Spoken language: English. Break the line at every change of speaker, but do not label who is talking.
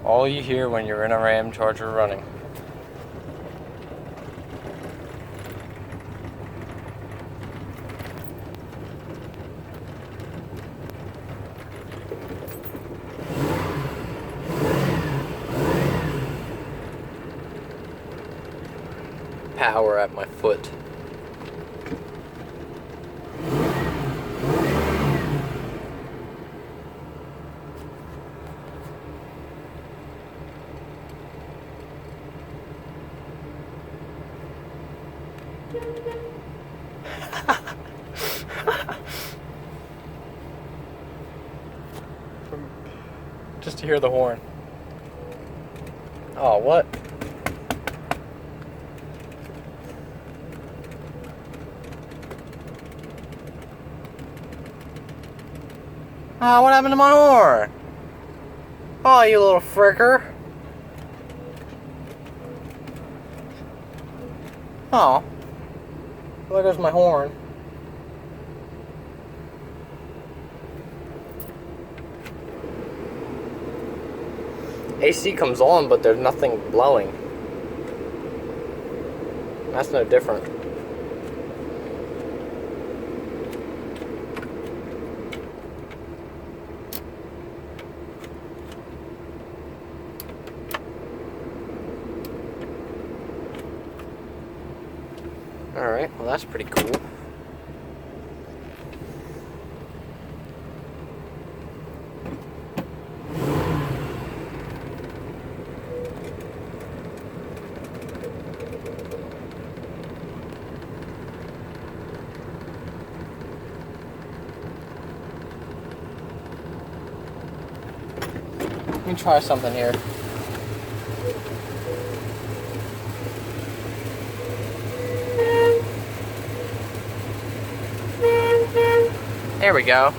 All you hear when you're in a Ram Charger running. Power at my foot. Just to hear the horn. Oh, what? Oh, what happened to my horn? Oh, you little fricker. Oh. There goes my horn. AC comes on, but there's nothing blowing. That's no different. Alright, well that's pretty cool. Let me try something here. There we go.